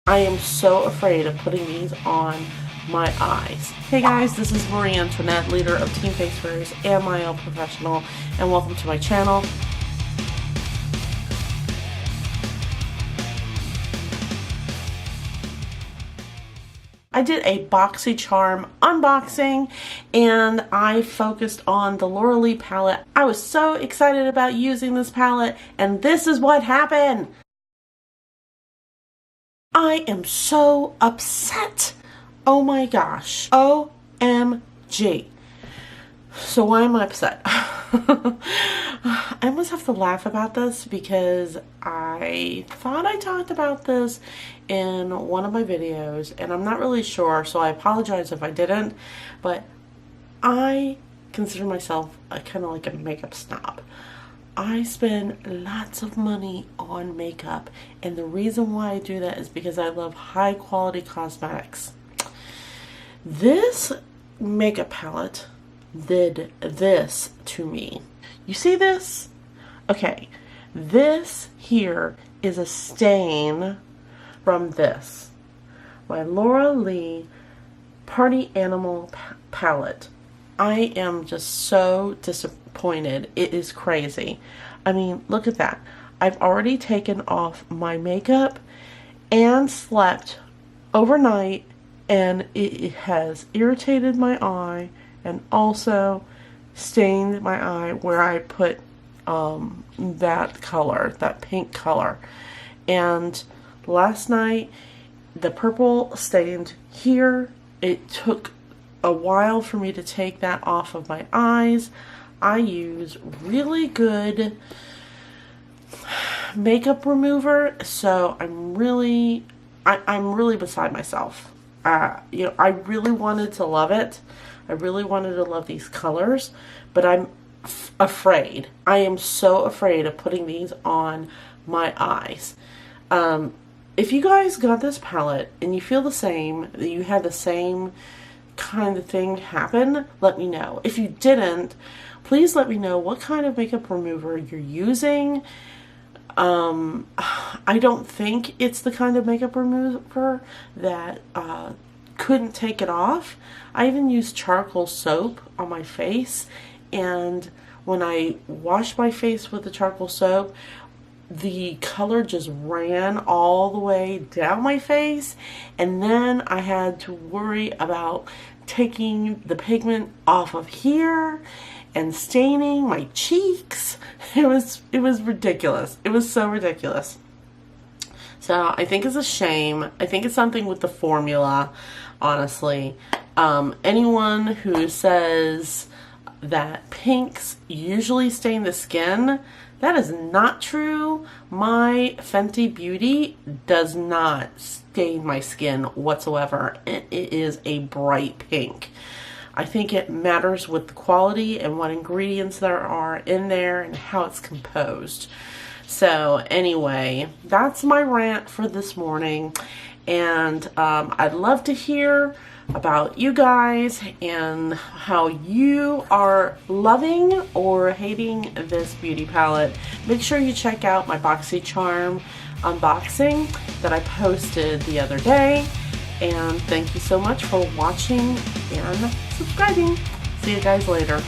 I am so afraid of putting these on my eyes. Hey guys, this is Marie Antoinette, leader of Team Face Fairies and My Elle Professional, and welcome to my channel. I did a BoxyCharm unboxing and I focused on the Laura Lee palette. I was so excited about using this palette, and this is what happened. I am so upset. Oh my gosh. OMG. So why am I upset? I almost have to laugh about this because I thought I talked about this in one of my videos and I'm not really sure, so I apologize if I didn't, but I consider myself kind of like a makeup snob. I spend lots of money on makeup, and the reason why I do that is because I love high quality cosmetics. This makeup palette did this to me. You see this? Okay, this here is a stain from this. My Laura Lee Party Animal palette. I am just so disappointed. It is crazy. I mean, look at that. I've already taken off my makeup and slept overnight, and it has irritated my eye and also stained my eye where I put that color, that pink color. And last night, the purple stained here. It took a while for me to take that off of my eyes. I use really good makeup remover, so I'm really beside myself. You know, I really wanted to love it. I really wanted to love these colors, but I'm afraid. I am so afraid of putting these on my eyes. If you guys got this palette and you feel the same, that you had the same kind of thing happen, let me know. If you didn't, please let me know what kind of makeup remover you're using. I don't think it's the kind of makeup remover that couldn't take it off. I even used charcoal soap on my face, and when I washed my face with the charcoal soap, the color just ran all the way down my face, and then I had to worry about taking the pigment off of here and staining my cheeks. It was ridiculous. It was so ridiculous. So I think it's a shame. I think it's something with the formula, honestly. Anyone who says that pinks usually stain the skin, that is not true. My Fenty Beauty does not stain my skin whatsoever. It is a bright pink. I think it matters with the quality and what ingredients there are in there and how it's composed. So anyway, that's my rant for this morning, and I'd love to hear about you guys and how you are loving or hating this beauty palette. Make sure you check out my BoxyCharm unboxing that I posted the other day, and thank you so much for watching and subscribing. See you guys later.